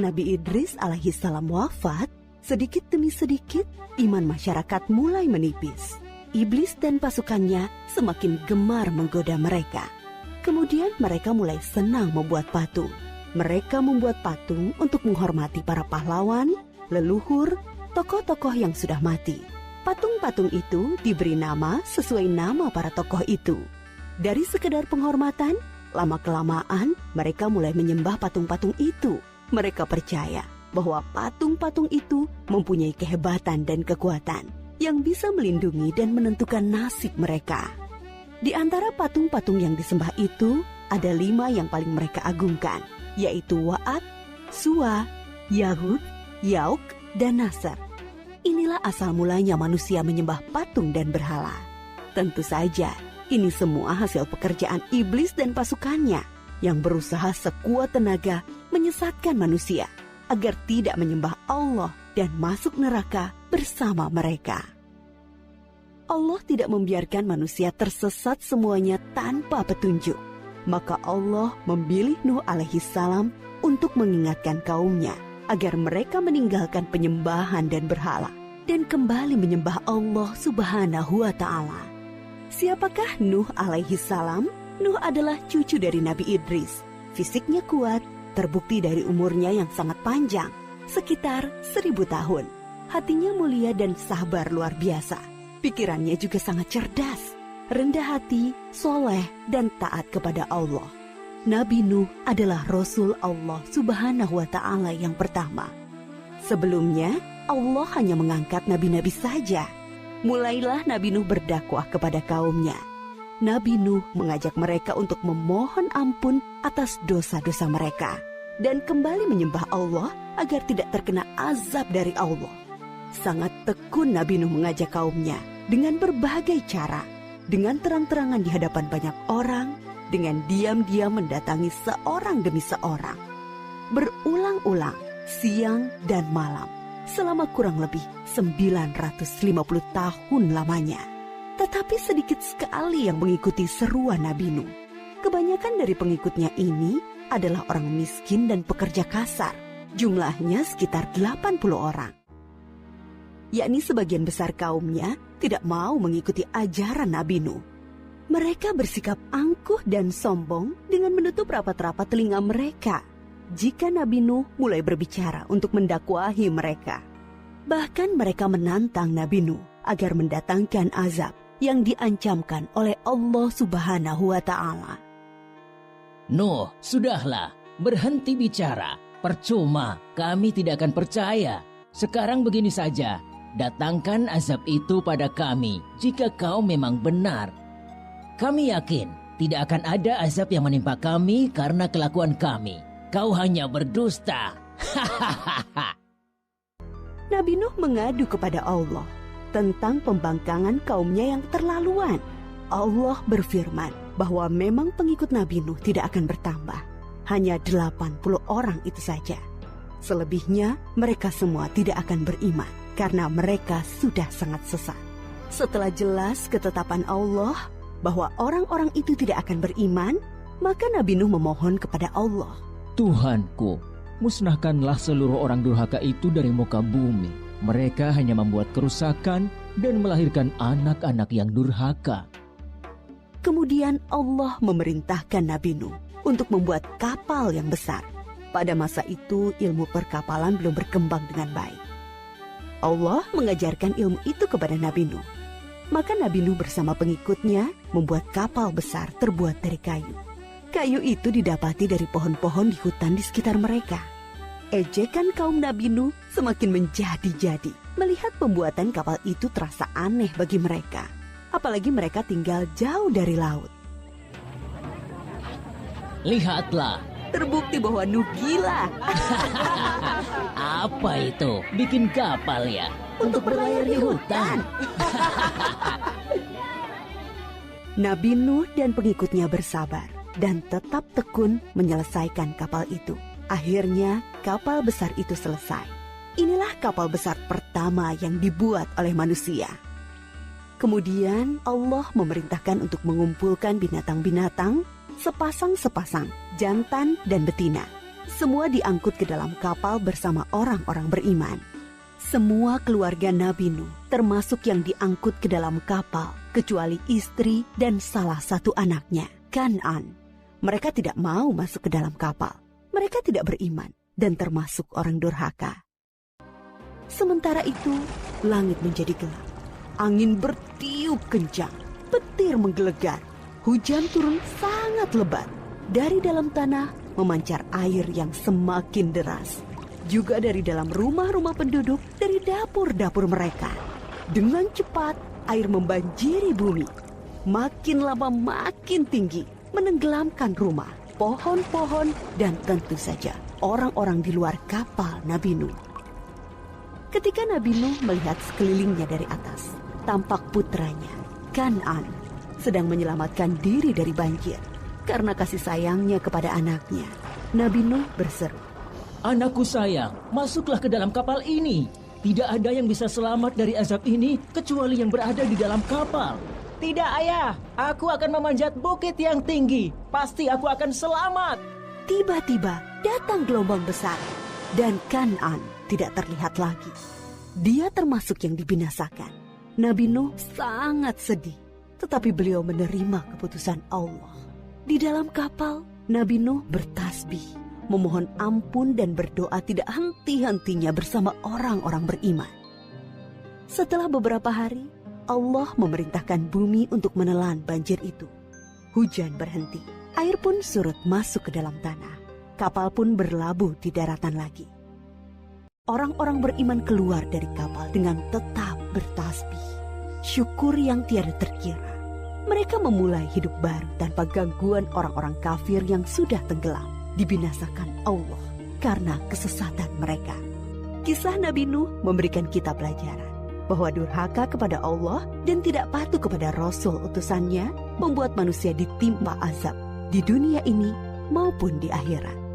Nabi Idris alaihi salam wafat, sedikit demi sedikit iman masyarakat mulai menipis. Iblis dan pasukannya semakin gemar menggoda mereka. Kemudian mereka mulai senang membuat patung. Mereka membuat patung untuk menghormati para pahlawan, leluhur, tokoh-tokoh yang sudah mati. Patung-patung itu diberi nama sesuai nama para tokoh itu. Dari sekedar penghormatan, lama-kelamaan mereka mulai menyembah patung-patung itu. Mereka percaya bahwa patung-patung itu mempunyai kehebatan dan kekuatan yang bisa melindungi dan menentukan nasib mereka. Di antara patung-patung yang disembah itu, ada 5 yang paling mereka agungkan, yaitu Wa'at, Suwa, Yahud, Yauk, dan Nasr. Inilah asal mulanya manusia menyembah patung dan berhala. Tentu saja, ini semua hasil pekerjaan iblis dan pasukannya yang berusaha sekuat tenaga menyesatkan manusia agar tidak menyembah Allah dan masuk neraka bersama mereka. Allah tidak membiarkan manusia tersesat semuanya tanpa petunjuk. Maka Allah memilih Nuh alaihi salam untuk mengingatkan kaumnya agar mereka meninggalkan penyembahan dan berhala dan kembali menyembah Allah Subhanahu wa Ta'ala. Siapakah Nuh alaihi salam? Nuh adalah cucu dari Nabi Idris. Fisiknya kuat, terbukti dari umurnya yang sangat panjang, sekitar 1000 tahun. Hatinya mulia dan sabar luar biasa. Pikirannya juga sangat cerdas, rendah hati, soleh, dan taat kepada Allah. Nabi Nuh adalah Rasul Allah Subhanahu wa Ta'ala yang pertama. Sebelumnya, Allah hanya mengangkat nabi-nabi saja. Mulailah Nabi Nuh berdakwah kepada kaumnya. Nabi Nuh mengajak mereka untuk memohon ampun atas dosa-dosa mereka dan kembali menyembah Allah agar tidak terkena azab dari Allah. Sangat tekun Nabi Nuh mengajak kaumnya dengan berbagai cara, dengan terang-terangan di hadapan banyak orang, dengan diam-diam mendatangi seorang demi seorang. Berulang-ulang, siang dan malam, selama kurang lebih 950 tahun lamanya. Tetapi sedikit sekali yang mengikuti seruan Nabi Nuh. Kebanyakan dari pengikutnya ini adalah orang miskin dan pekerja kasar. Jumlahnya sekitar 80 orang. Yakni sebagian besar kaumnya tidak mau mengikuti ajaran Nabi Nuh. Mereka bersikap angkuh dan sombong dengan menutup rapat-rapat telinga mereka jika Nabi Nuh mulai berbicara untuk mendakwahi mereka. Bahkan mereka menantang Nabi Nuh agar mendatangkan azab yang diancamkan oleh Allah Subhanahu wa Ta'ala. Nuh, sudahlah, berhenti bicara. Percuma, kami tidak akan percaya. Sekarang begini saja, datangkan azab itu pada kami jika kau memang benar. Kami yakin tidak akan ada azab yang menimpa kami karena kelakuan kami. Kau hanya berdusta. Nabi Nuh mengadu kepada Allah tentang pembangkangan kaumnya yang terlaluan. Allah berfirman bahwa memang pengikut Nabi Nuh tidak akan bertambah. Hanya 80 orang itu saja. Selebihnya mereka semua tidak akan beriman karena mereka sudah sangat sesat. Setelah jelas ketetapan Allah bahwa orang-orang itu tidak akan beriman, maka Nabi Nuh memohon kepada Allah. Tuhanku, musnahkanlah seluruh orang durhaka itu dari muka bumi. Mereka hanya membuat kerusakan dan melahirkan anak-anak yang durhaka. Kemudian Allah memerintahkan Nabi Nuh untuk membuat kapal yang besar. Pada masa itu ilmu perkapalan belum berkembang dengan baik. Allah mengajarkan ilmu itu kepada Nabi Nuh. Maka Nabi Nuh bersama pengikutnya membuat kapal besar terbuat dari kayu. Kayu itu didapati dari pohon-pohon di hutan di sekitar mereka. Ejekan kaum Nabi Nuh semakin menjadi-jadi. Melihat pembuatan kapal itu terasa aneh bagi mereka. Apalagi mereka tinggal jauh dari laut. Lihatlah, Terbukti bahwa Nuh gila. apa itu? Bikin kapal ya? Untuk berlayar di hutan. Nabi Nuh dan pengikutnya bersabar dan tetap tekun menyelesaikan kapal itu. Akhirnya kapal besar itu selesai. Inilah kapal besar pertama yang dibuat oleh manusia. Kemudian Allah memerintahkan untuk mengumpulkan binatang-binatang sepasang-sepasang, jantan dan betina, Semua diangkut ke dalam kapal bersama orang-orang beriman. Semua keluarga Nabi Nuh, termasuk yang diangkut ke dalam kapal, kecuali istri dan salah satu anaknya, Kan'an. Mereka tidak mau masuk ke dalam kapal. Mereka tidak beriman dan termasuk orang durhaka. Sementara itu, langit menjadi gelap. Angin bertiup kencang, petir menggelegar. Hujan turun sangat lebat. Dari dalam tanah memancar air yang semakin deras. Juga dari dalam rumah-rumah penduduk, dari dapur-dapur mereka. Dengan cepat, air membanjiri bumi. Makin lama makin tinggi, menenggelamkan rumah, pohon-pohon, dan tentu saja orang-orang di luar kapal Nabi Nuh. Ketika Nabi Nuh melihat sekelilingnya dari atas, tampak putranya, Kan'an, sedang menyelamatkan diri dari banjir. Karena kasih sayangnya kepada anaknya, Nabi Nuh berseru, Anakku sayang, masuklah ke dalam kapal ini. Tidak ada yang bisa selamat dari azab ini kecuali yang berada di dalam kapal. Tidak, ayah. Aku akan memanjat bukit yang tinggi. Pasti aku akan selamat. Tiba-tiba datang gelombang besar dan Kan'an tidak terlihat lagi. Dia termasuk yang dibinasakan. Nabi Nuh sangat sedih, tetapi beliau menerima keputusan Allah. Di dalam kapal, Nabi Nuh bertasbih, memohon ampun dan berdoa tidak henti-hentinya bersama orang-orang beriman. Setelah beberapa hari, Allah memerintahkan bumi untuk menelan banjir itu. Hujan berhenti, air pun surut masuk ke dalam tanah. Kapal pun berlabuh di daratan lagi. Orang-orang beriman keluar dari kapal dengan tetap bertasbih. Syukur yang tiada terkira. Mereka memulai hidup baru tanpa gangguan orang-orang kafir yang sudah tenggelam, dibinasakan Allah karena kesesatan mereka. Kisah Nabi Nuh memberikan kita pelajaran bahwa durhaka kepada Allah dan tidak patuh kepada Rasul utusannya membuat manusia ditimpa azab di dunia ini maupun di akhirat.